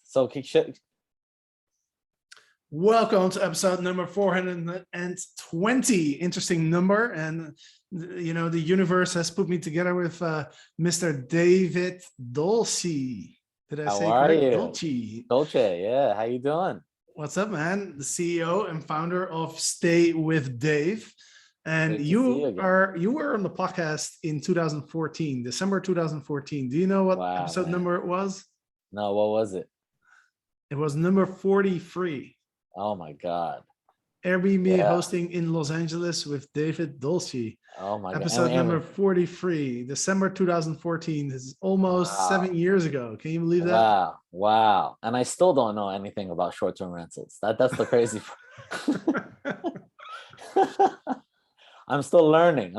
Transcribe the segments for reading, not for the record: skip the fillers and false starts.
So Welcome to episode number 420. Interesting number. And, the universe has put me together with Mr. David Golshan. Did I how say are correct? you? Golshan. Dolce, yeah. How you doing? What's up, man? The CEO and founder of StayWithDave. And Great to see you again. you were on the podcast in 2014, December 2014. Do you know what Wow, episode man. number it was? No, what was it? It was number 43. Oh my God. Airbnb Yeah. hosting in Los Angeles with David Golshan. Oh my God. Episode number 43, December 2014. This is almost Wow. 7 years ago. Can you believe that? Wow. And I still don't know anything about short-term rentals. That's the crazy part. I'm still learning.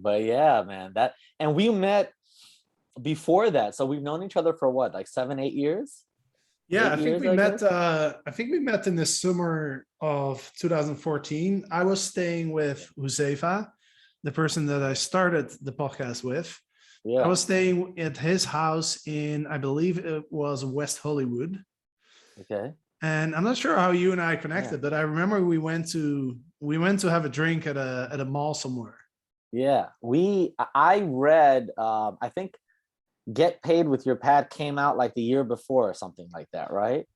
But yeah, man, and we met before that. So we've known each other for what, like 7-8 years? Yeah, 8 I think years, we I met. guess? I think we met in the summer of 2014. I was staying with Huzaifa, the person that I started the podcast with. I Yeah. was staying at his house in, I believe it was West Hollywood. Okay. And I'm not sure how you and I connected, but I remember we went to have a drink at a mall somewhere. Yeah. I read, I think Get Paid with Your Pad came out like the year before or something like that, right?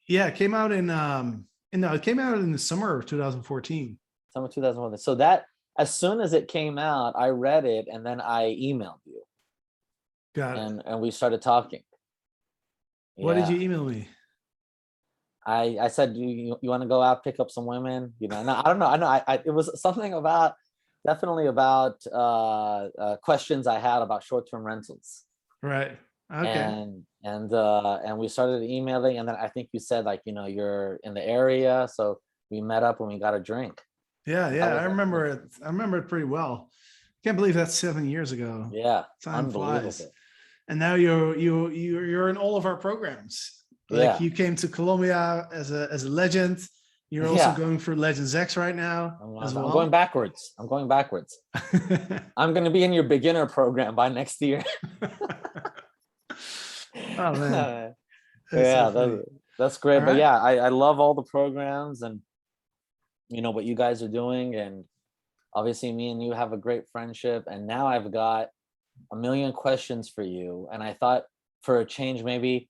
Yeah, it came out in it came out in the summer of 2014. Summer 2001. So that, as soon as it came out, I read it and then I emailed you Got it. and we started talking. What did Yeah. you email me? I said, you want to go out, pick up some women? No, I don't know. I know it was something definitely about questions I had about short-term rentals. Right. Okay. And we started emailing, and then I think you said, like, you're in the area, so we met up and we got a drink. Yeah, That I was remember it. I remember it pretty well. Can't believe that's 7 years ago. Yeah, Time flies. unbelievable. And now you're in all of our programs. Like, Yeah. you came to Colombia as a legend. You're also Yeah. going through Legends X right now as well. I'm going backwards. I'm going to be in your beginner program by next year. Oh man. Yeah, So that's great. all But right. yeah, I love all the programs and what you guys are doing. And obviously me and you have a great friendship. And now I've got a million questions for you. And I thought, for a change, maybe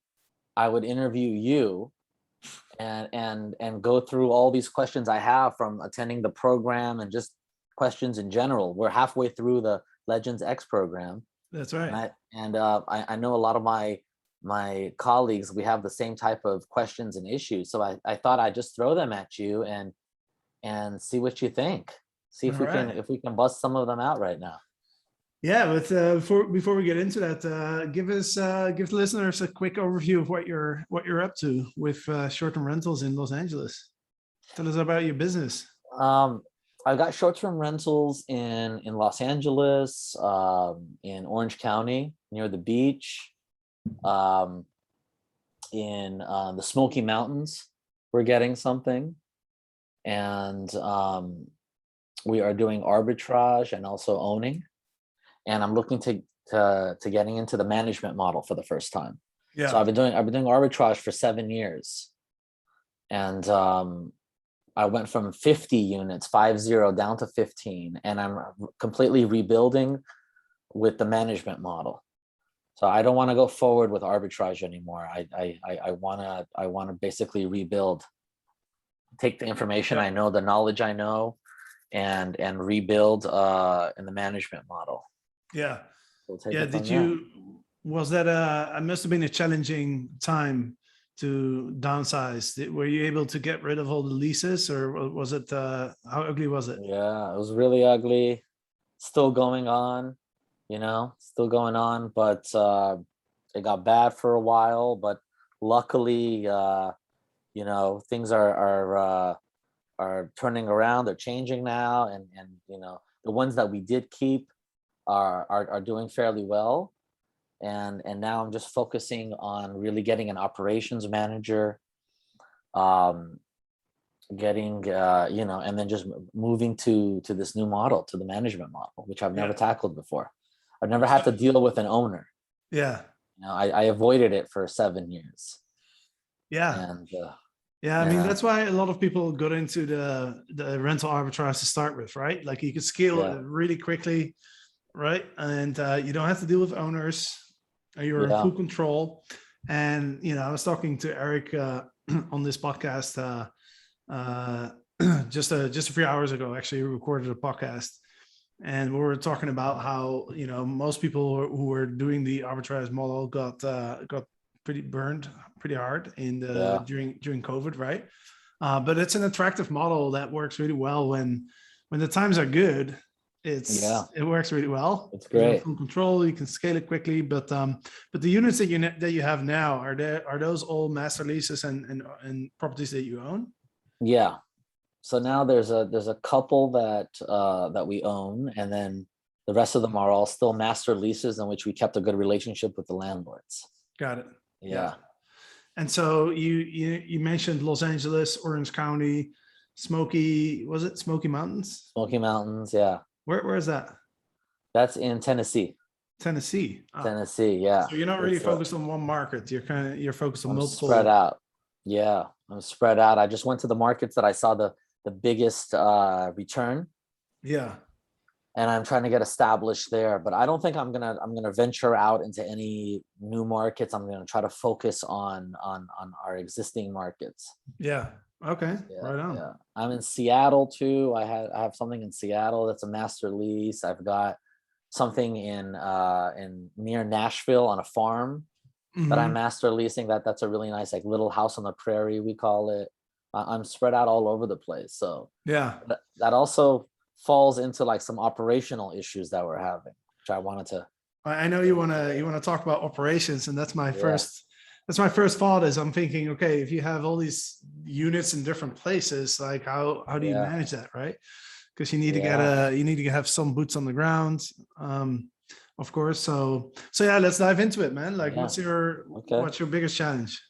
I would interview you and go through all these questions I have from attending the program and just questions in general. We're halfway through the Legends X program. That's right. And I know a lot of my colleagues, we have the same type of questions and issues. So I thought I'd just throw them at you and see what you think. See if if we can bust some of them out right now. Yeah, but before we get into that, give the listeners a quick overview of what you're up to with short-term rentals in Los Angeles. Tell us about your business. I've got short-term rentals in Los Angeles, in Orange County near the beach, in the Smoky Mountains. We're getting something, and we are doing arbitrage and also owning. And I'm looking to getting into the management model for the first time. Yeah. So I've been doing arbitrage for 7 years, and I went from 50 units, 50, down to 15, and I'm completely rebuilding with the management model. So I don't want to go forward with arbitrage anymore. I want to basically rebuild, take the information I know, the knowledge I know, and rebuild in the management model. Yeah. Yeah. Was that it must have been a challenging time to downsize? Were you able to get rid of all the leases, or was it, how ugly was it? Yeah, it was really ugly. Still going on, but it got bad for a while, but luckily, things are turning around. They're changing now. And the ones that we did keep are doing fairly well. And now I'm just focusing on really getting an operations manager, and then just moving to this new model, to the management model, which I've never tackled before. I've never had to deal with an owner. Yeah. I avoided it for 7 years. Yeah. And Yeah, I mean yeah, that's why a lot of people got into the rental arbitrage to start with, right? Like you can scale yeah, it really quickly, right? And you don't have to deal with owners. You're in yeah, full control. And I was talking to Eric on this podcast uh, just a few hours ago. Actually, we recorded a podcast, and we were talking about how most people who were doing the arbitrage model got pretty burned pretty hard in the yeah, during COVID, right? But it's an attractive model that works really well when the times are good. yeah. It works really well It's because you're in great. full control. You can scale it quickly. But the units that you have now are those all master leases and properties that you own? Yeah. So now there's a couple that we own, and then the rest of them are all still master leases in which we kept a good relationship with the landlords. Got it. Yeah. Yeah. And so you mentioned Los Angeles, Orange County, was it Smoky Mountains? Smoky Mountains. Yeah. Where is that? That's in Tennessee. Tennessee. Tennessee. Yeah. So you're not really It's focused on one market. You're focused on I'm spread multiple. out. Yeah. I'm spread out. I just went to the markets that I saw the biggest return, Yeah. and I'm trying to get established there. But I don't think I'm gonna venture out into any new markets. I'm gonna try to focus on our existing markets. Yeah. Okay. Yeah, Right on. yeah. I'm in Seattle too. I have something in Seattle that's a master lease. I've got something in near Nashville on a farm that I'm Mhm. master leasing. That's a really nice, like, little house on the prairie, we call it. I'm spread out all over the place. So Yeah. that also falls into like some operational issues that we're having, which I wanted to. I know you wanna talk about operations, and Yeah, that's my first thought is I'm thinking, okay, if you have all these units in different places, like how do you yeah, manage that, right? Because yeah. you need to have some boots on the ground, of course. So yeah, let's dive into it, man. Like, Yeah. Okay. what's your biggest challenge?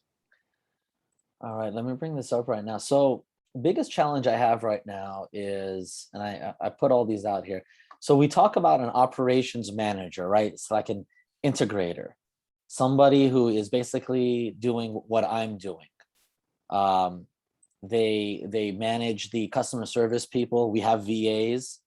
All right. Let me bring this up right now. So biggest challenge I have right now is, and I put all these out here. So we talk about an operations manager, right? It's like an integrator, somebody who is basically doing what I'm doing. Um, they manage the customer service people. We have VAs,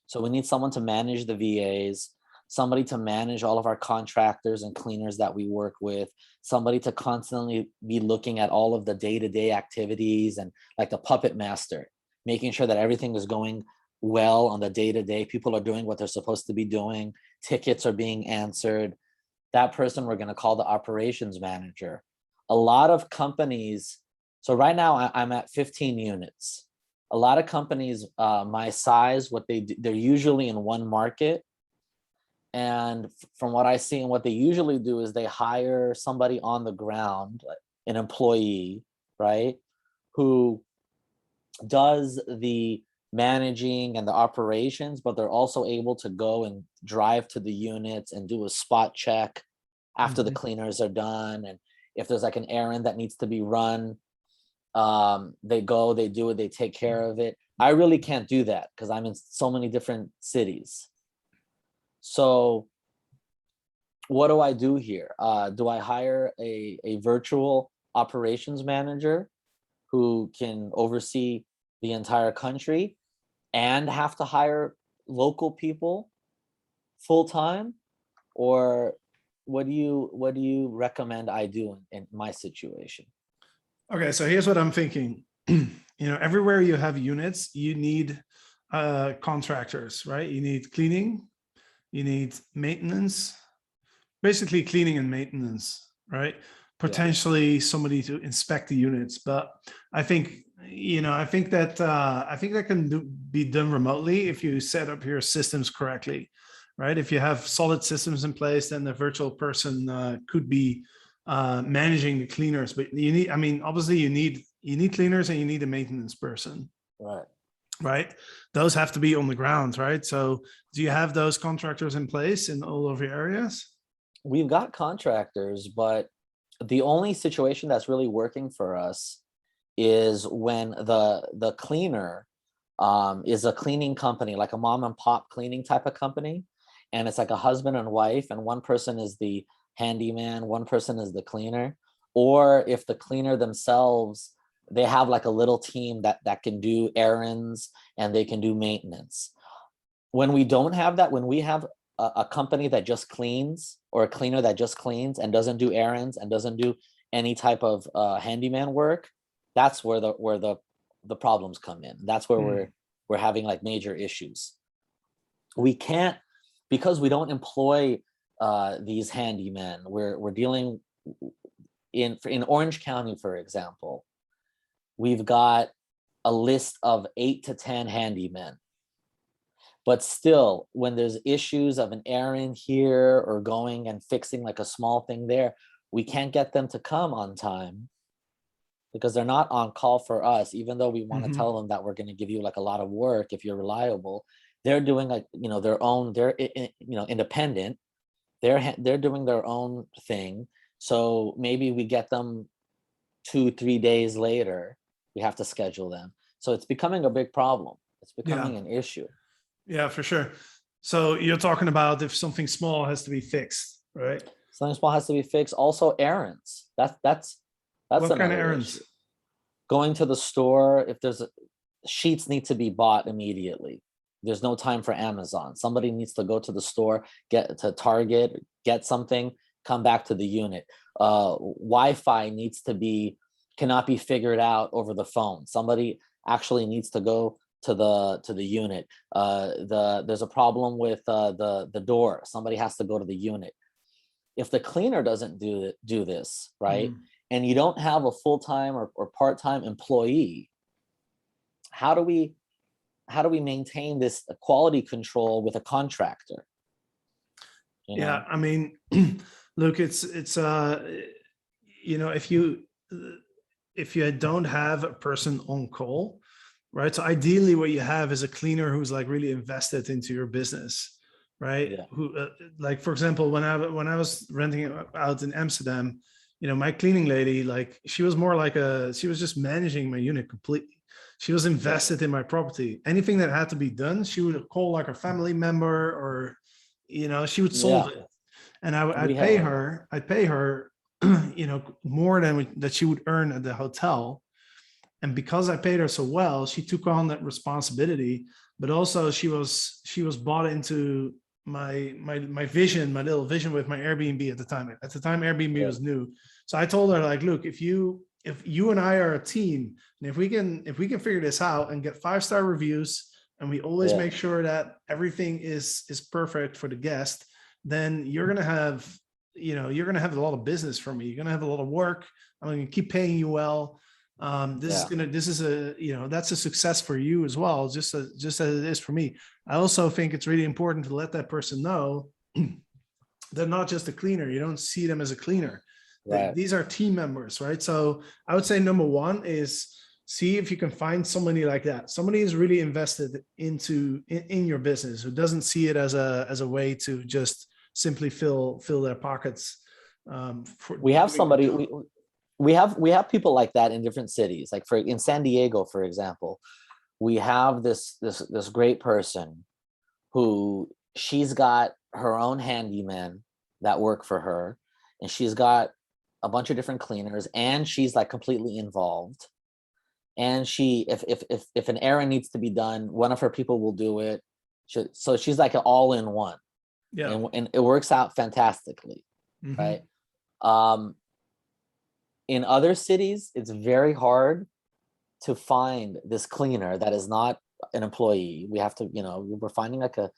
so we need someone to manage the VAs, somebody to manage all of our contractors and cleaners that we work with, somebody to constantly be looking at all of the day-to-day activities, and like the puppet master, making sure that everything is going well on the day-to-day. People are doing what they're supposed to be doing. Tickets are being answered. That person we're going to call the operations manager. A lot of companies, so right now I'm at 15 units. A lot of companies my size, what they're usually in one market. And from what I see, and what they usually do is they hire somebody on the ground, like an employee, right, who does the managing and the operations, but they're also able to go and drive to the units and do a spot check after the Mhm. cleaners are done. And if there's like an errand that needs to be run, they go, they do it, they take care of it. I really can't do that because I'm in so many different cities. So what do I do here? Do I hire a virtual operations manager who can oversee the entire country and have to hire local people full time? Or what do you recommend I do in my situation? Okay, so here's what I'm thinking. Everywhere you have units, you need contractors, right? You need cleaning, you need maintenance, basically cleaning and maintenance, right? Yeah, Potentially somebody to inspect the units, but I think I think that can be done remotely if you set up your systems correctly, right? If you have solid systems in place, then the virtual person could be managing the cleaners. But I mean, obviously, you need cleaners and you need a maintenance person, right. right? Those have to be on the ground, right? So, do you have those contractors in place in all of your areas? We've got contractors, but the only situation that's really working for us is when the cleaner is a cleaning company, like a mom and pop cleaning type of company, and it's like a husband and wife, and one person is the handyman, one person is the cleaner. or if the cleaner themselves, they have like a little team that can do errands and they can do maintenance. When we don't have that, when we have a company that just cleans, or a cleaner that just cleans and doesn't do errands and doesn't do any type of handyman work, that's where the problems come in. That's where we're having like major issues. We can't, because we don't employ these handymen. We're dealing in Orange County, for example. We've got a list of 8 to 10 handymen. But still, when there's issues of an errand here or going and fixing like a small thing there, we can't get them to come on time because they're not on call for us, even though we want to tell them that we're going to give you like a lot of work if you're reliable. They're doing like, their own, they're, independent. They're doing their own thing. So maybe we get them 2-3 days later, we have to schedule them. So it's becoming a big problem. It's becoming an issue. Yeah, for sure. So you're talking about if something small has to be fixed, right? Something small has to be fixed. Also errands. That's what kind of errands? Issue. Going to the store, if there's sheets need to be bought immediately. There's no time for Amazon. Somebody needs to go to the store, get to Target, get something, come back to the unit. Wi-Fi cannot be figured out over the phone. Somebody actually needs to go to the unit. There's a problem with the door. Somebody has to go to the unit. If the cleaner doesn't do this, right, and you don't have a full-time or part-time employee, how do we maintain this quality control with a contractor? Yeah, I mean, look, it's if you don't have a person on call, right? So ideally what you have is a cleaner who's like really invested into your business, right? Yeah. Who like, for example, when I was renting out in Amsterdam, my cleaning lady, like she was just managing my unit completely. She was invested in my property. Anything that had to be done, she would call like a family member, or she would solve it. And I'd pay her more than that she would earn at the hotel. And because I paid her so well, she took on that responsibility, but also she was bought into my vision, my little vision with my Airbnb at the time. At the time, Airbnb was new. So I told her, like, look, if you and I are a team, and if we can figure this out and get 5-star reviews, and we always make sure that everything is perfect for the guest, then you're gonna have a lot of business from me. You're gonna have a lot of work. I'm gonna keep paying you well. That's a success for you as well, just as it is for me. I also think it's really important to let that person know they're not just a cleaner. You don't see them as a cleaner. Right. These are team members, right? So I would say number one is see if you can find somebody like that. Somebody is really invested in your business, who doesn't see it as a way to just simply fill their pockets. We have somebody. We have people like that in different cities. Like in San Diego, for example, we have this great person who she's got her own handyman that work for her, and she's got a bunch of different cleaners, and she's like completely involved. And she, if an errand needs to be done, one of her people will do it. So she's like an all-in-one. Yeah, and it works out fantastically, right? In other cities, it's very hard to find this cleaner that is not an employee. We have to, we're finding like a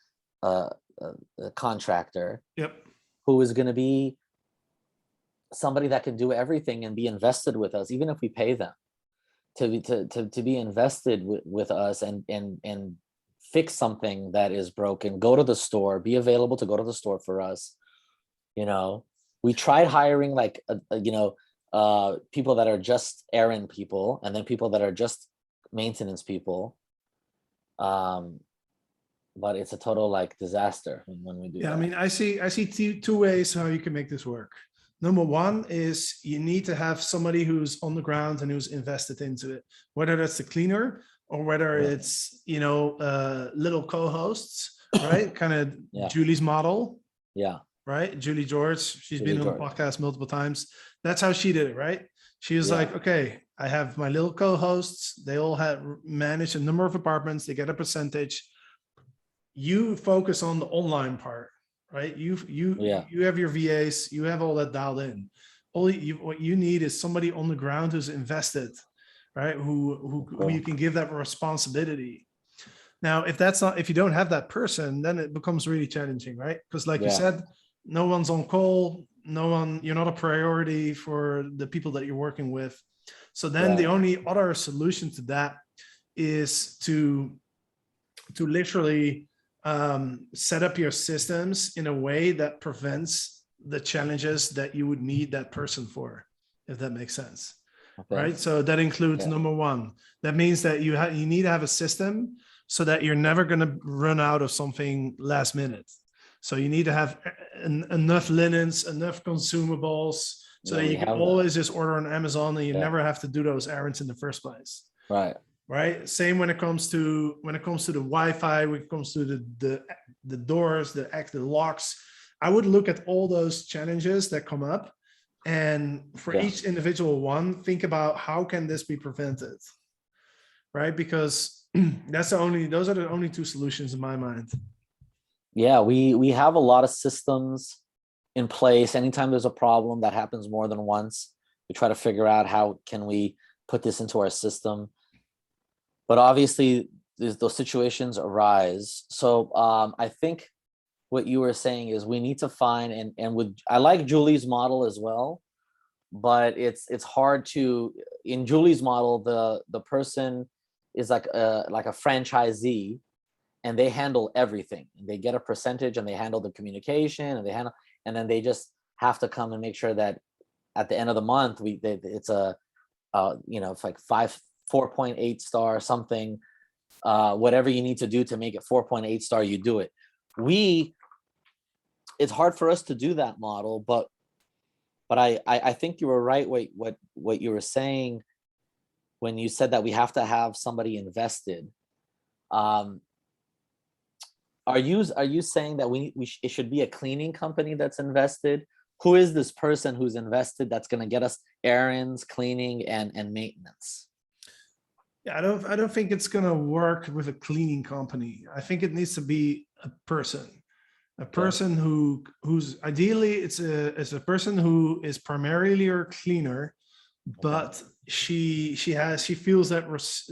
contractor who is going to be somebody that can do everything and be invested with us, even if we pay them to be invested with us and fix something that is broken, go to the store, be available to go to the store for us. We tried hiring like, people that are just errand people, and then people that are just maintenance people. But it's a total like disaster when we do that. I mean, I see two ways how you can make this work. Number one is you need to have somebody who's on the ground and who's invested into it, whether that's the cleaner or whether it's, little co-hosts, right? Kind of Julie's model. Yeah. Right. Julie George. She's been on the podcast multiple times. That's how she did it, right? She was Yeah. like, okay, I have my little co-hosts. They all have managed a number of apartments. They get a percentage. You focus on the online part, right? Yeah. You have your VAs. You have all that dialed in. What you need is somebody on the ground who's invested, right? Who you can give that responsibility. Now, if you don't have that person, then it becomes really challenging, right? Because like you said, no one's on call, you're not a priority for the people that you're working with. So then the only other solution to that is to literally set up your systems in a way that prevents the challenges that you would need that person for, if that makes sense. Right? So that includes number one, that means that you need to have a system so that you're never going to run out of something last minute. So you need to have enough linens, enough consumables, so that you can always just order on Amazon and you never have to do those errands in the first place. Right. Same when it comes to the Wi-Fi, when it comes to the doors, the locks. I would look at all those challenges that come up, and for each individual one, think about how can this be prevented, right? Because those are the only two solutions in my mind. Yeah, we have a lot of systems in place. Anytime there's a problem that happens more than once, we try to figure out how can we put this into our system. But obviously, those situations arise. So I think what you were saying is we need to find, I like Julie's model as well, but it's hard to, in Julie's model, the person is like a franchisee, and they handle everything. They get a percentage, and they handle the communication, and then they just have to come and make sure that at the end of the month, it's it's like 4.8 star something, whatever you need to do to make it 4.8 star, you do it. It's hard for us to do that model, but I think you were right what you were saying when you said that we have to have somebody invested. Are you saying that it should be a cleaning company that's invested? Who is this person who's invested that's going to get us errands, cleaning, and maintenance? Yeah, I don't think it's gonna work with a cleaning company. I think it needs to be a person who's ideally it's a person who is primarily your cleaner, but she feels that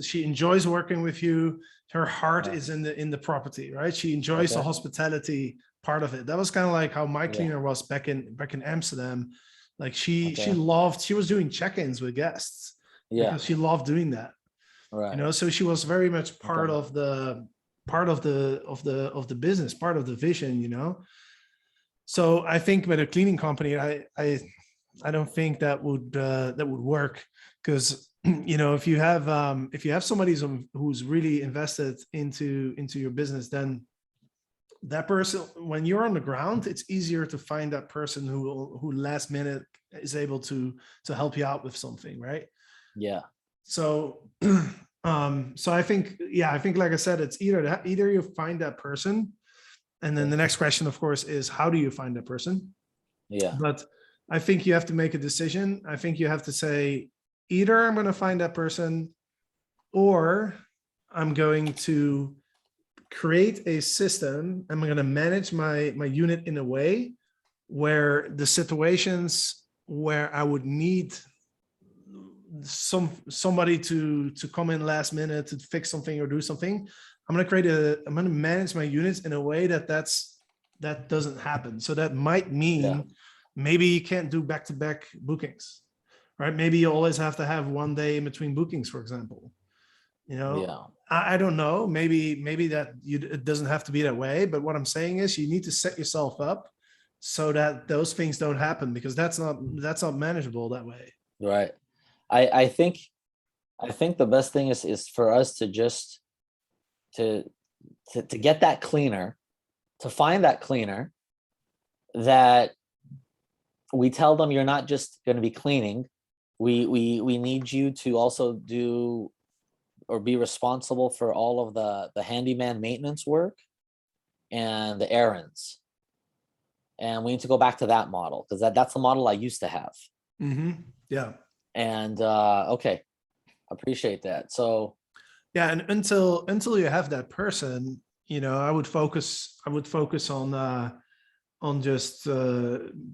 she enjoys working with you. Her heart is in the property, right? She enjoys the hospitality part of it. That was kind of like how my cleaner was back in Amsterdam. Like she was doing check-ins with guests because she loved doing that. Right. So she was very much part of the business, part of the vision, So I think with a cleaning company, I don't think that would work, because if you have somebody who's really invested into your business, then that person, when you're on the ground, it's easier to find that person who last minute is able to help you out with something, right? Yeah. So I think, like I said, it's either you find that person, and then the next question, of course, is how do you find that person? Yeah. But I think you have to make a decision. I think you have to say, either I'm going to find that person, or I'm going to create a system. I'm going to manage my unit in a way where the situations where I would need somebody to come in last minute to fix something or do something, I'm going to manage my units in a way that doesn't happen. So that might mean maybe you can't do back-to-back bookings, right? Maybe you always have to have one day in between bookings, for example. I don't know. Maybe that it doesn't have to be that way. But what I'm saying is you need to set yourself up so that those things don't happen, because that's not manageable that way. Right. I think the best thing is for us to just to get that cleaner, to find that cleaner, that we tell them you're not just going to be cleaning. We need you to also do or be responsible for all of the handyman maintenance work and the errands. And we need to go back to that model, because that's the model I used to have. Yeah. And okay, appreciate that. So Yeah, and until you have that person, I would focus on just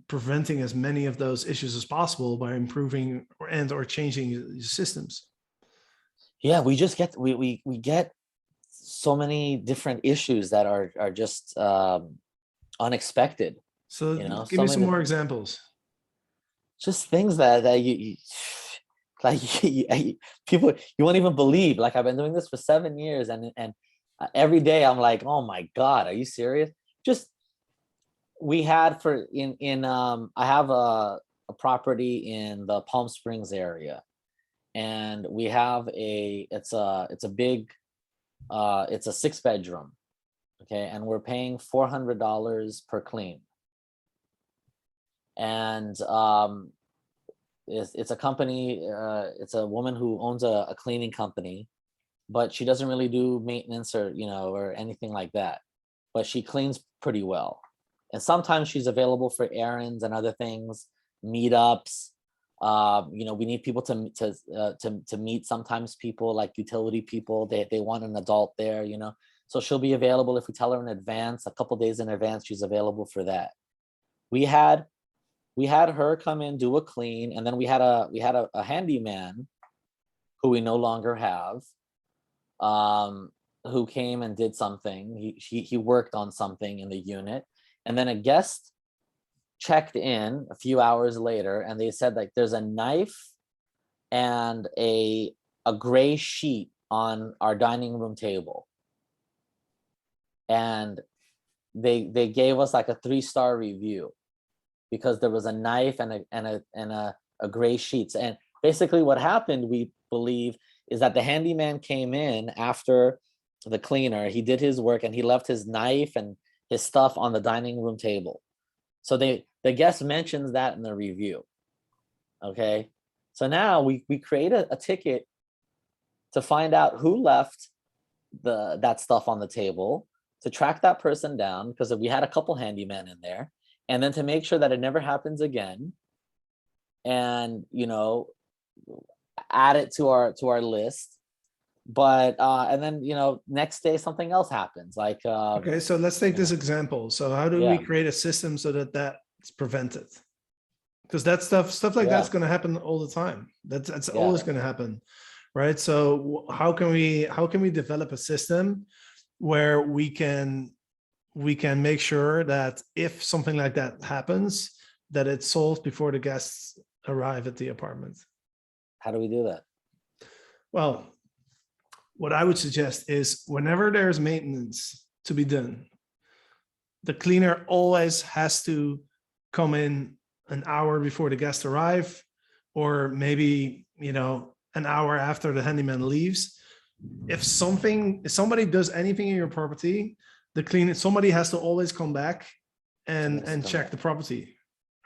preventing as many of those issues as possible by improving or changing your systems. yeah, we just get we get so many different issues that are just unexpected. So Give give me some more examples. Just things that you like people you won't even believe. Like, I've been doing this for 7 years, and every day I'm like, oh my God, are you serious? Just we had I have a property in the Palm Springs area, and we have it's a big it's a 6-bedroom, okay, and we're paying $400 per clean. And it's a company, it's a woman who owns a cleaning company, but she doesn't really do maintenance or anything like that, but she cleans pretty well. And sometimes she's available for errands and other things, meetups. We need people to meet. Sometimes people like utility people, they want an adult there, so she'll be available if we tell her in advance, a couple days in advance. She's available for that. We had her come in, do a clean, and then we had a handyman who we no longer have, who came and did something. He worked on something in the unit, and then a guest checked in a few hours later, and they said, like, there's a knife and a gray sheet on our dining room table, and they gave us like a 3-star review because there was a knife and a gray sheets. And basically what happened, we believe, is that the handyman came in after the cleaner, he did his work, and he left his knife and his stuff on the dining room table. So the guest mentions that in the review. Okay, so now we create a ticket to find out who left that stuff on the table, to track that person down, because we had a couple handymen in there, and then to make sure that it never happens again, and add it to our list. But and then next day something else happens, like Okay, so let's take this example. So how do we create a system so that that's prevented? Because that stuff like that's going to happen all the time. That's always going to happen, right? So how can we develop a system where we can make sure that if something like that happens, that it's solved before the guests arrive at the apartment? How do we do that? Well, what I would suggest is whenever there's maintenance to be done, the cleaner always has to come in an hour before the guests arrive, or maybe, an hour after the handyman leaves. If somebody does anything in your property, somebody has to always come back and check the property,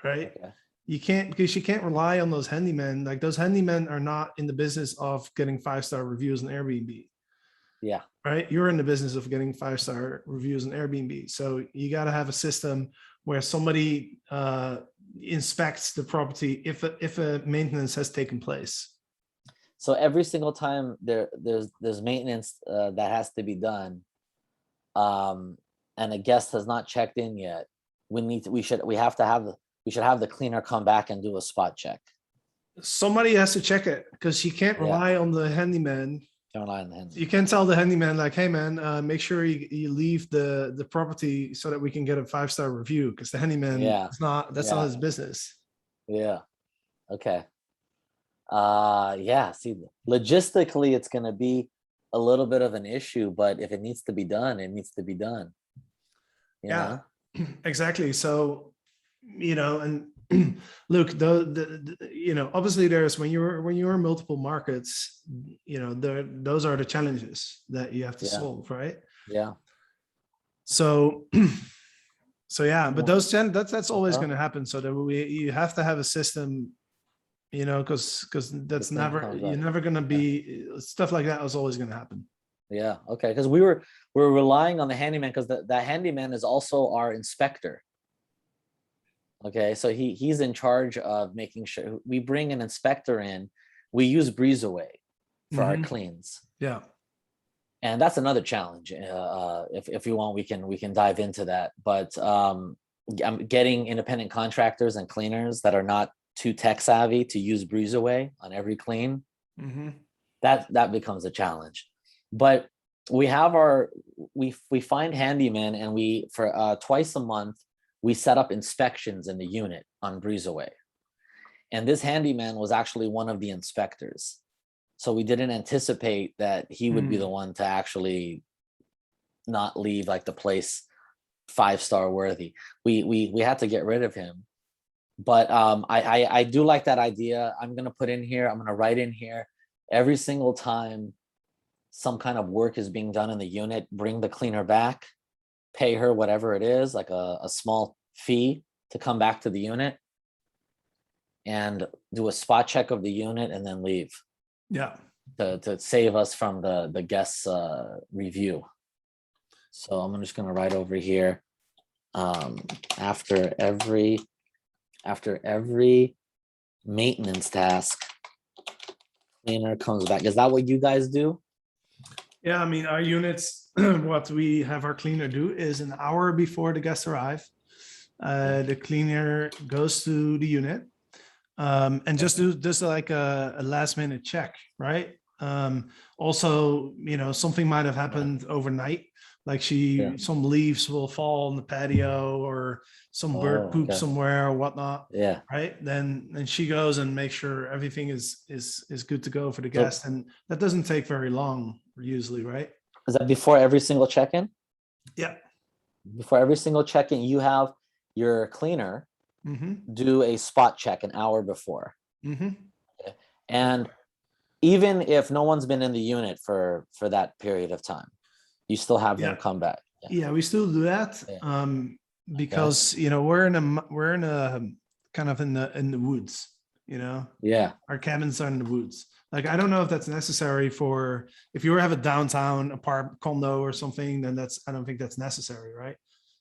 right? Okay. You can't rely on those handymen. Like, those handymen are not in the business of getting 5-star reviews on Airbnb. Yeah. Right. You're in the business of getting 5-star reviews on Airbnb. So you got to have a system where somebody inspects the property if a maintenance has taken place. So every single time there's maintenance that has to be done, and a guest has not checked in yet, we should have the cleaner come back and do a spot check. Somebody has to check it, because you can't rely on the handyman. You can't tell the handyman, like, hey man, make sure you leave the property so that we can get a 5-star review, because the handyman that's not his business. Yeah. Okay. See, logistically it's going to be a little bit of an issue, but if it needs to be done, it needs to be done. You know? Exactly. So, and look, obviously there's, when you're in multiple markets, those are the challenges that you have to solve, right? Yeah. So but that's always going to happen. So that you have to have a system, because that's you're never going to be, stuff like that is always going to happen. Yeah. Okay. Because we're relying on the handyman, because the handyman is also our inspector. Okay, so he's in charge of making sure we bring an inspector in. We use Breezeway for our Mhm. cleans, Yeah. and that's another challenge. If you want, we can dive into that. But I'm getting independent contractors and cleaners that are not too tech savvy to use Breezeway on every clean. Hmm. That becomes a challenge. But we have we find handyman, and we for twice a month we set up inspections in the unit on Breezeway. And this handyman was actually one of the inspectors. So we didn't anticipate that he would be the one to actually not leave like the place 5-star worthy. We had to get rid of him. But I do like that idea. I'm gonna put in here, I'm gonna write in here, every single time some kind of work is being done in the unit, bring the cleaner back, pay her whatever it is, like a small fee to come back to the unit and do a spot check of the unit and then leave Yeah. to save us from the guests review. So I'm just gonna write over here, after every maintenance task, cleaner comes back. Is that what you guys do? Yeah, I mean, our units, what we have our cleaner do is an hour before the guests arrive, the cleaner goes to the unit, and just do just like a last minute check, right? Also, something might have happened overnight, like some leaves will fall on the patio or some bird poop somewhere or whatnot. Yeah. Right. Then she goes and makes sure everything is good to go for the guest. And that doesn't take very long usually, right? Is that before every single check-in? Yeah. Before every single check-in, you have your cleaner do a spot check an hour before. And even if no one's been in the unit for that period of time, you still have them come back. Yeah, we still do that. Because we're in a kind of in the woods, Yeah. Our cabins are in the woods. Like, I don't know if that's necessary for, if you have a downtown apartment condo or something, then I don't think that's necessary, right?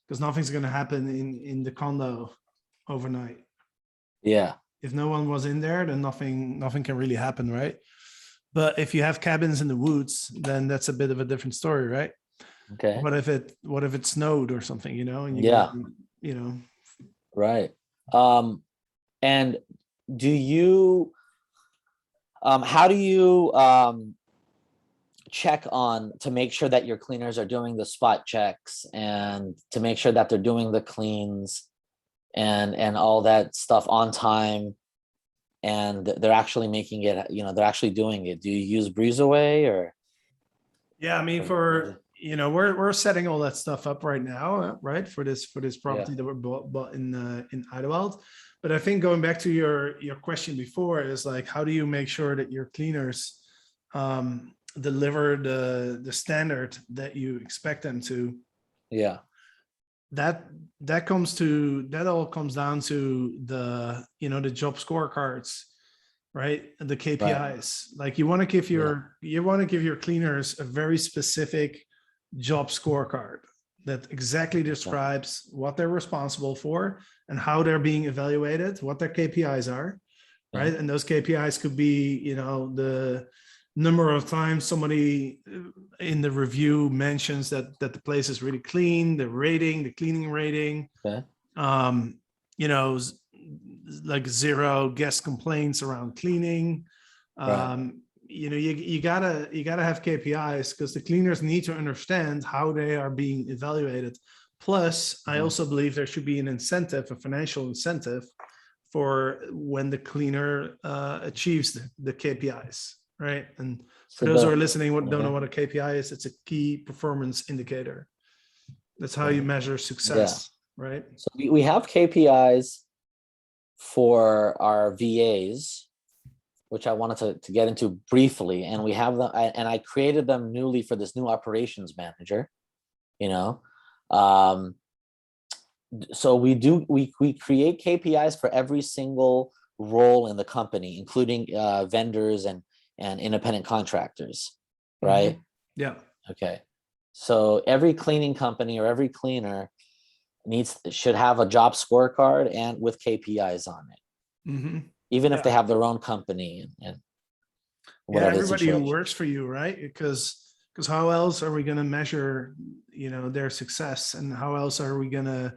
Because nothing's going to happen in the condo overnight. Yeah. If no one was in there, then nothing can really happen, right? But if you have cabins in the woods, then that's a bit of a different story, right? Okay. What if it snowed or something, and right. And do you how do you check on to make sure that your cleaners are doing the spot checks and to make sure that they're doing the cleans and all that stuff on time and they're actually making it, they're actually doing it? Do you use Breezeway or? Yeah, I mean, we're setting all that stuff up right now, right? For this property that we're bought in Idlewild. But I think going back to your question before is like, how do you make sure that your cleaners deliver the standard that you expect them to? Yeah. That all comes down to the job scorecards, right? The KPIs. Right. Like you want to give your cleaners a very specific job scorecard that exactly describes what they're responsible for and how they're being evaluated, what their KPIs are, right? And those KPIs could be, the number of times somebody in the review mentions that the place is really clean, the cleaning rating, like 0 guest complaints around cleaning. You gotta have KPIs because the cleaners need to understand how they are being evaluated. Plus, I also believe there should be a financial incentive for when the cleaner achieves the KPIs, right? And for those who are listening don't know what a KPI is, it's a key performance indicator. That's how you measure success, right? So we have KPIs for our VAs, which I wanted to get into briefly, and we have them, and I created them newly for this new operations manager, so we create KPIs for every single role in the company, including vendors and independent contractors, right? Yeah. Okay. So every cleaning company or every cleaner, should have a job scorecard and with KPIs on it, Mhm. even if Yeah. they have their own company and Yeah, whatever the everybody who situation. works for you, right? Because how else are we going to measure, their success, and how else are we going to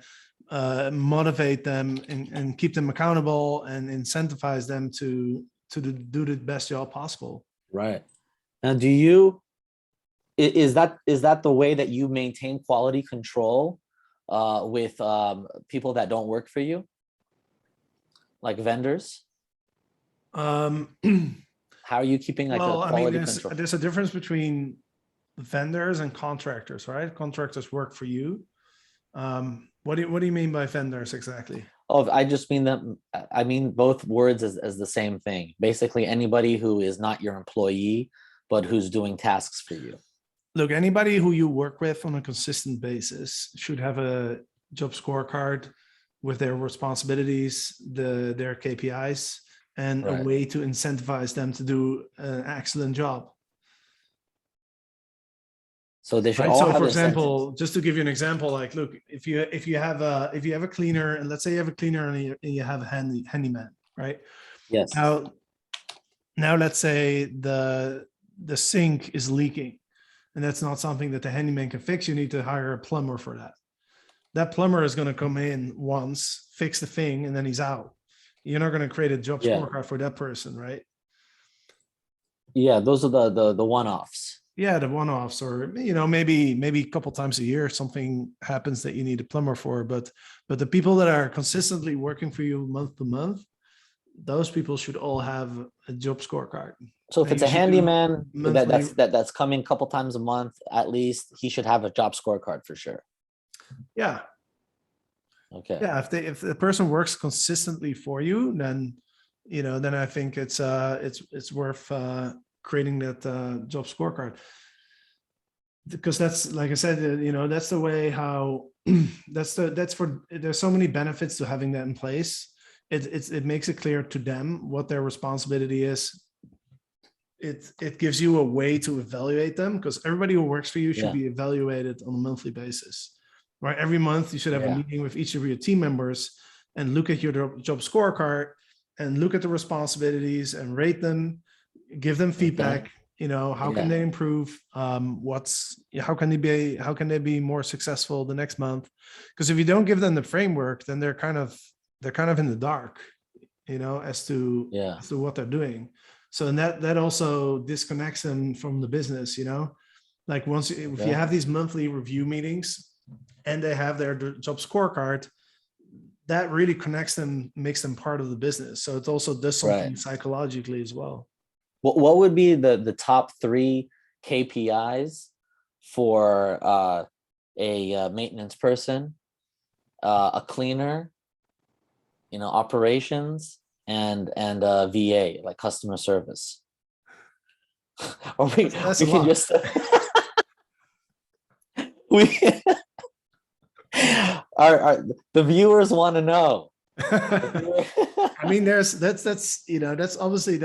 motivate them and keep them accountable and incentivize them do the best job possible? Right. Now, is that the way that you maintain quality control with people that don't work for you, like vendors? Um, How are you keeping like a well, I mean, quality control? there's a difference between vendors and contractors, right? Contractors work for you. What do you mean by vendors exactly? Oh, I just mean that I mean both words as the same thing. Basically, anybody who is not your employee, but who's doing tasks for you. Look, anybody who you work with on a consistent basis should have a job scorecard with their responsibilities, their KPIs, and a Right. way to incentivize them to do an excellent job. So they should Right. all So, have for incentives. example, just to give you an example, like, look, if you have a cleaner, and let's say you have a cleaner and you have a handyman, right? Yes. Now let's say the sink is leaking, and that's not something that the handyman can fix. You need to hire a plumber for that. That plumber is going to come in once, fix the thing, and then he's out. You're not going to create a job Yeah. scorecard for that person, right? Yeah, those are the one-offs. Yeah, the one-offs, or maybe a couple times a year something happens that you need a plumber for. But the people that are consistently working for you month to month, those people should all have a job scorecard. So if And it's you a should do handyman monthly. that's coming a couple times a month, at least he should have a job scorecard for sure. Yeah, Okay. yeah. If the person works consistently for you, then then I think it's worth creating that job scorecard, because that's, like I said, that's the way how there's so many benefits to having that in place. It makes it clear to them what their responsibility is. It gives you a way to evaluate them, because everybody who works for you should Yeah. be evaluated on a monthly basis, right? Every month you should have a Yeah. meeting with each of your team members and look at your job scorecard and look at the responsibilities and rate them, give them feedback. How can Yeah. they improve? How can they be more successful the next month? Because if you don't give them the framework, then they're kind of in the dark, as to Yeah. what they're doing. So, and that also disconnects them from the business. Like if you have these monthly review meetings and they have their job scorecard, that really connects them, makes them part of the business. So it also does something psychologically as well. What would be the top 3 KPIs for a maintenance person, a cleaner, operations, and a VA, like customer service? Or we can just our the viewers want to know. I mean, that's obviously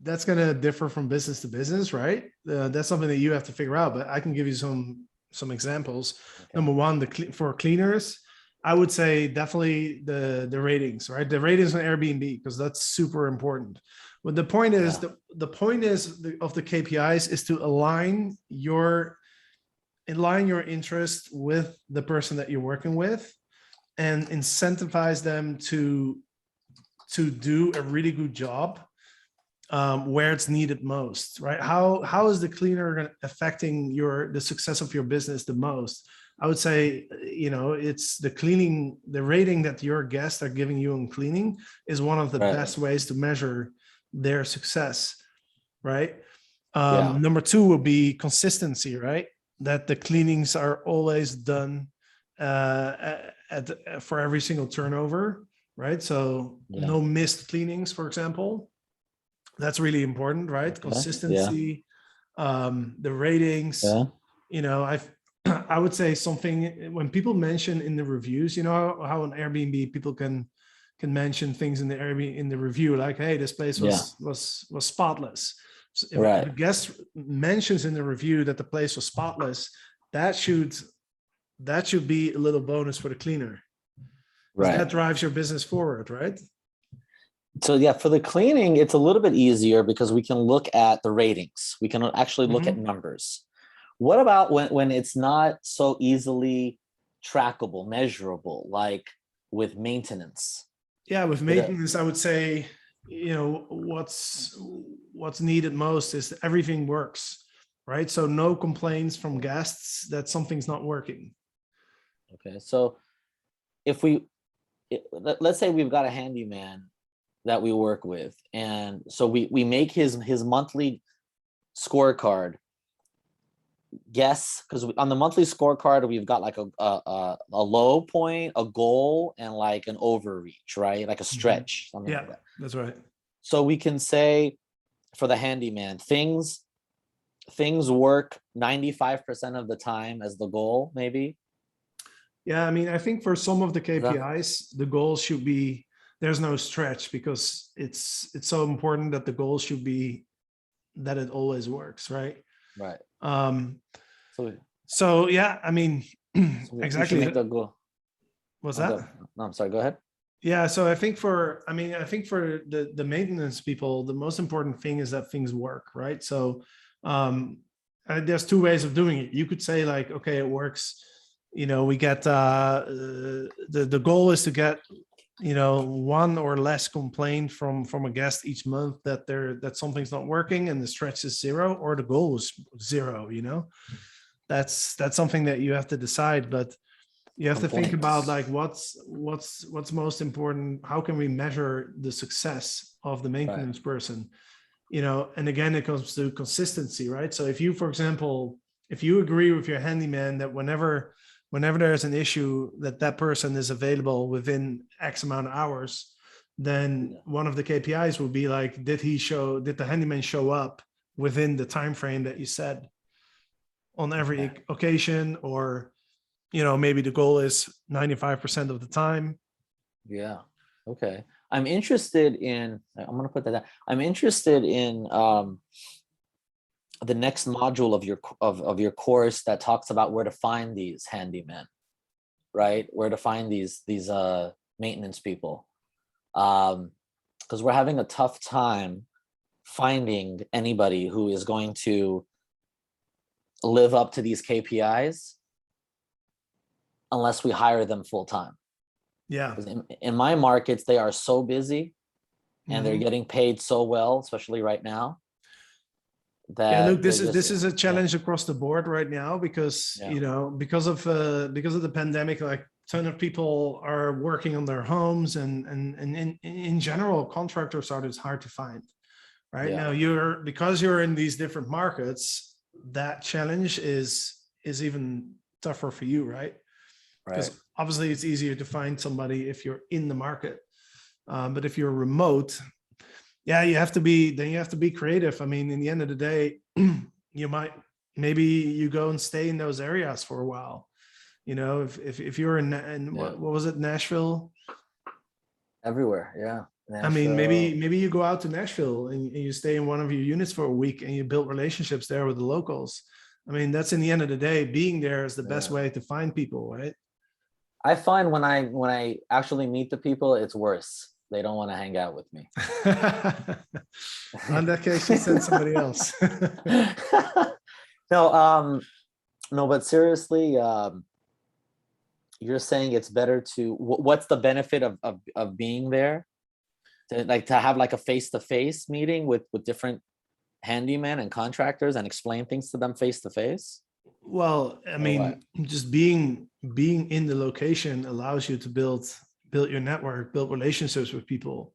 that's going to differ from business to business, right? That's something that you have to figure out, but I can give you some examples. Okay. Number one, for cleaners, I would say definitely the ratings, right? The ratings on Airbnb, because that's super important. But the point is, the point is of the KPIs is to align your interest with the person that you're working with, and incentivize them to do a really good job where it's needed most, right? How is the cleaner affecting the success of your business the most? I would say, it's the rating that your guests are giving you on cleaning is one of the best ways to measure their success, right? Number 2 would be consistency, right? That the cleanings are always done for every single turnover, right? So no missed cleanings, for example. That's really important, right? Consistency, the ratings. I would say something when people mention in the reviews, how on Airbnb people can mention things in the review, like, hey, this place was spotless. So if a guest mentions in the review that the place was spotless, that should that should be a little bonus for the cleaner. 'Cause Right. that drives your business forward, right? So yeah, for the cleaning, it's a little bit easier because we can look at the ratings. We can actually look at numbers. What about when it's not so easily trackable, measurable, like with maintenance? Yeah, with But, maintenance, I would say, you know, what's needed most is everything works, right? So no complaints from guests that something's not working. Okay, so if we let's say we've got a handyman that we work with, and so we make his monthly scorecard. Guess, because on the monthly scorecard we've got like a low point, a goal, and like an overreach, right? Like a stretch, something like Yeah, that. that's right. So we can say for the handyman, things work 95% of the time as the goal, maybe. Yeah, I mean, I think for some of the that- KPIs, the goals should be, there's no stretch because it's so important that the goal should be that it always works, right? Right. So So yeah, I mean, we should exactly. make the goal. What's Oh, that? go- No, I'm sorry. Go ahead. Yeah, so I think for the maintenance people, the most important thing is that things work, right? So there's two ways of doing it. You could say like, okay, it works. You know, we get the goal is to get, you know, one or less complaint from a guest each month that something's not working, and the stretch is 0, or the goal is 0. You know, that's something that you have to decide, but you have to think about like what's most important. How can we measure the success of the maintenance person? You know, and again, it comes to consistency, right? So if you, for example, if you agree with your handyman that whenever there's an issue, that person is available within X amount of hours, then one of the KPIs will be like, did the handyman show up within the time frame that you said on every occasion? Or, you know, maybe the goal is 95% of the time. Yeah. Okay. I'm interested in, I'm going to put that down. I'm interested in the next module of your course that talks about where to find these handymen, right? Where to find these maintenance people. Because we're having a tough time finding anybody who is going to live up to these KPIs unless we hire them full time. Yeah. In my markets, they are so busy and they're getting paid so well, especially right now. Yeah, look, this is a challenge across the board right now because you know, because of the pandemic, like a ton of people are working on their homes, and in general, contractors are just hard to find. Right now, because you're in these different markets, that challenge is even tougher for you, right? Because obviously it's easier to find somebody if you're in the market, but if you're remote, you have to be creative. I mean, in the end of the day, maybe you go and stay in those areas for a while. You know, if you're in what was it, Nashville? Everywhere, yeah. Nashville. I mean, maybe you go out to Nashville and you stay in one of your units for a week and you build relationships there with the locals. I mean, that's in the end of the day, being there is the best way to find people, right? I find when I actually meet the people, it's worse. They don't want to hang out with me. In that case, you send somebody else. No, but seriously, you're saying it's better to, what's the benefit of being there? To have like a face-to-face meeting with different handymen and contractors and explain things to them face-to-face? Well, I mean, just being in the location allows you to build your network, build relationships with people,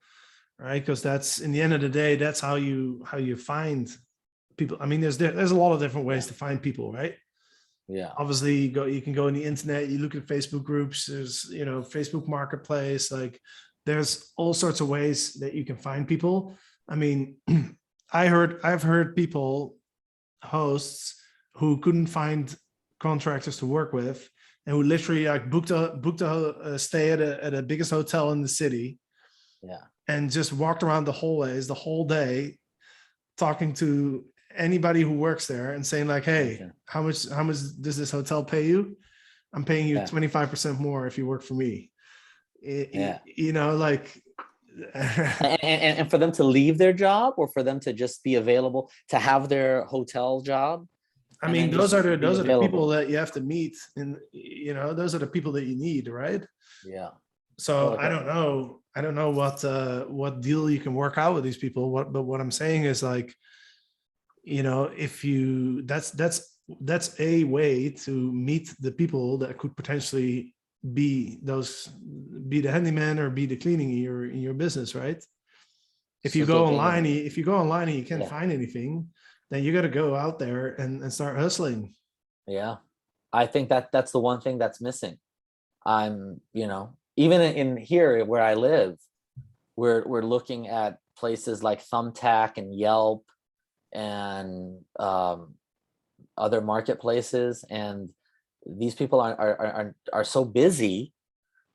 right? Because that's, in the end of the day, that's how you find people. I mean, there's a lot of different ways to find people, right? Yeah. Obviously, you can go on the internet, you look at Facebook groups, there's, you know, Facebook Marketplace, like there's all sorts of ways that you can find people. I mean, I've heard people, hosts, who couldn't find contractors to work with, and who literally like booked a stay at a biggest hotel in the city, and just walked around the hallways the whole day, talking to anybody who works there and saying like, hey, how much does this hotel pay you? I'm paying you Yeah. 25% more if you work for me. Yeah. You know, like And for them to leave their job, or for them to just be available to have their hotel job. I and mean, then just be those are the available. people that you have to meet, and you know, those are the people that you need, right? Yeah. So Like I don't know. I don't know what deal you can work out with these people. But what I'm saying is like, you know, if you that's a way to meet the people that could potentially be the handyman or be the cleaning in your business, right? If you so go getting online, it. if you go online and you can't Yeah. find anything, then you got to go out there and start hustling. Yeah. I think that's the one thing that's missing. I'm, even in here where I live, we're looking at places like Thumbtack and Yelp and other marketplaces, and these people are so busy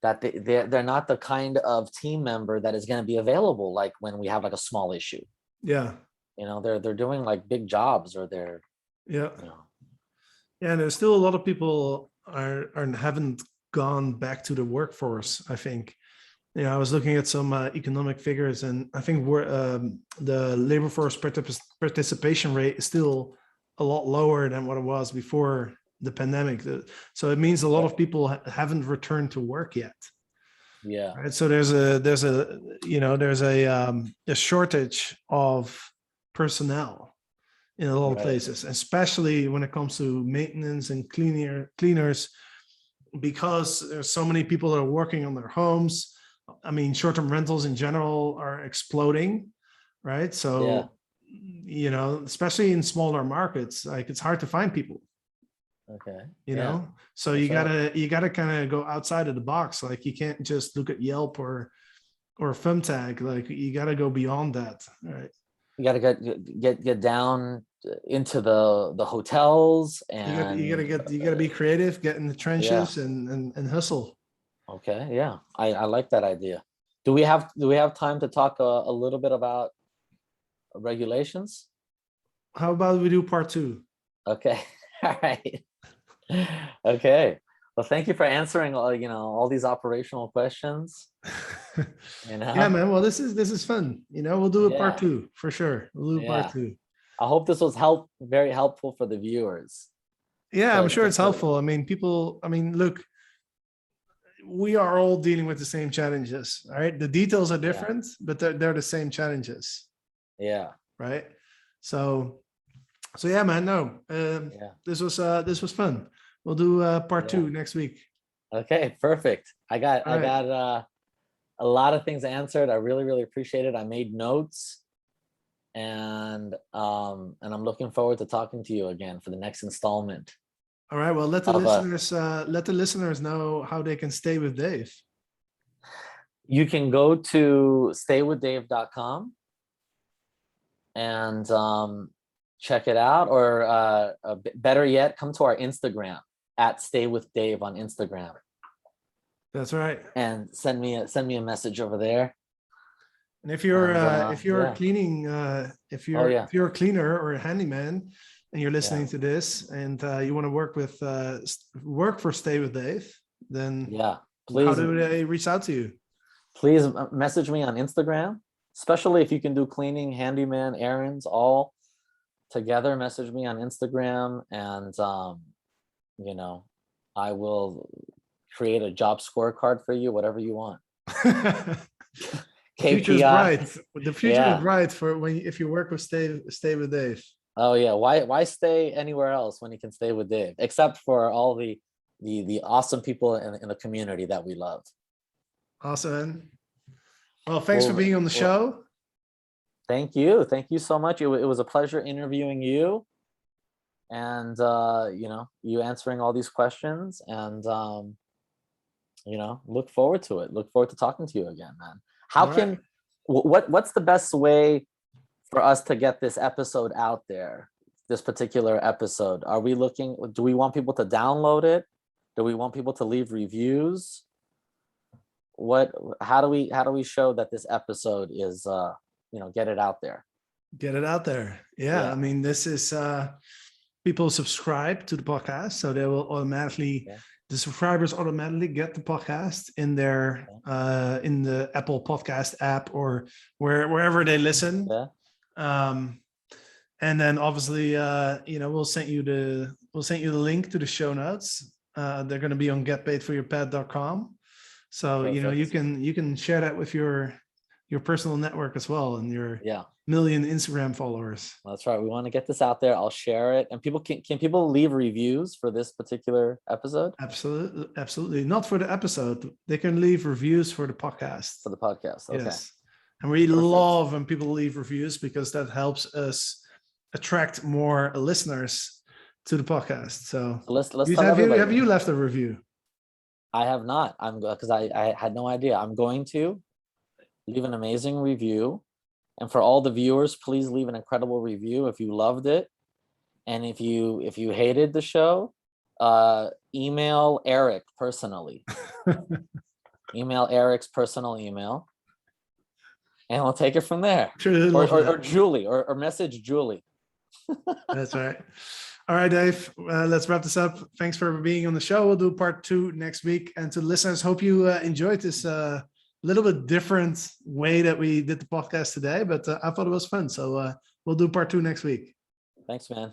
that they're not the kind of team member that is going to be available like when we have like a small issue. Yeah, They're doing like big jobs, or they're, yeah, you know, yeah. And there's still a lot of people are haven't gone back to the workforce. I think. You know, I was looking at some economic figures, and I think the labor force participation rate is still a lot lower than what it was before the pandemic. So it means a lot of people haven't returned to work yet. yeah. Right. So there's a shortage of personnel in a lot of Right. places, especially when it comes to maintenance and cleaners, because there's so many people that are working on their homes. I mean, short-term rentals in general are exploding, right? So, you know, especially in smaller markets, like it's hard to find people, Okay. you Yeah. know? So That's you gotta kind of go outside of the box. Like you can't just look at Yelp or Thumbtack. Like you gotta go beyond that, right? You got to get down into the hotels, You gotta be creative, get in the yeah. trenches and hustle. Okay, yeah, I like that idea. Do we have time to talk a little bit about regulations? How about we do part two? Okay. All right. Okay. Well, thank you for answering all these operational questions. Yeah, man. Well, this is fun. You know, we'll do a part Yeah. two for sure. We'll do part Yeah. two. I hope this was very helpful for the viewers. Yeah, I'm sure it's To- helpful. I mean, people, I mean, look, we are all dealing with the same challenges. All right. The details are different, but they're the same challenges. Yeah. Right. So yeah, man. No, Yeah. this was fun. We'll do part two next week. Okay, perfect. I got All right. a lot of things answered. I really, really appreciate it. I made notes, and I'm looking forward to talking to you again for the next installment. All right. Well, let the Of, listeners know how they can stay with Dave. You can go to StayWithDave.com and check it out, or better yet, come to our Instagram at StayWithDave on Instagram. That's right. And send me a message over there. And if you're yeah. cleaning, if you're a cleaner or a handyman, and you're listening to this, and you want to work for Stay with Dave, then please, how do they reach out to you? Please message me on Instagram, especially if you can do cleaning, handyman, errands, all together. Message me on Instagram, and I will create a job scorecard for you, whatever you want. The future is bright. The future Yeah. is bright for if you work with Stay with Dave. Oh yeah, why stay anywhere else when you can stay with Dave? Except for all the awesome people in the community that we love. Awesome. Well, thanks for being on the show. Thank you so much. It was a pleasure interviewing you, and you answering all these questions, and look forward to it. Look forward to talking to you again, man. What's the best way for us to get this episode out there, this particular episode? Do we want people to download it? Do we want people to leave reviews? How do we show that this episode is, get it out there? Get it out there. Yeah. I mean, this is, people subscribe to the podcast, so they will automatically the subscribers automatically get the podcast in their in the Apple Podcast app or wherever they listen. Yeah. And then obviously, we'll send you the link to the show notes. They're going to be on getpaidforyourpet.com. So, Perfect. you can share that with your personal network as well and your Yeah. million Instagram followers. That's right. We want to get this out there. I'll share it. And people can people leave reviews for this particular episode? Absolutely. Not for the episode. They can leave reviews for the podcast. For the podcast. Okay. Yes. And we Perfect. love when people leave reviews because that helps us attract more listeners to the podcast. So let's tell have everybody. you left a review? I have not. I'm because I had no idea. I'm going to leave an amazing review. And for all the viewers, please leave an incredible review if you loved it. And if you hated the show, email Eric personally. Email Eric's personal email. And we'll take it from there. Or Julie, or message Julie. That's right. All right, Dave, let's wrap this up. Thanks for being on the show. We'll do part 2 next week. And to listeners, hope you enjoyed this little bit different way that we did the podcast today, but I thought it was fun. So we'll do part 2 next week. Thanks, man.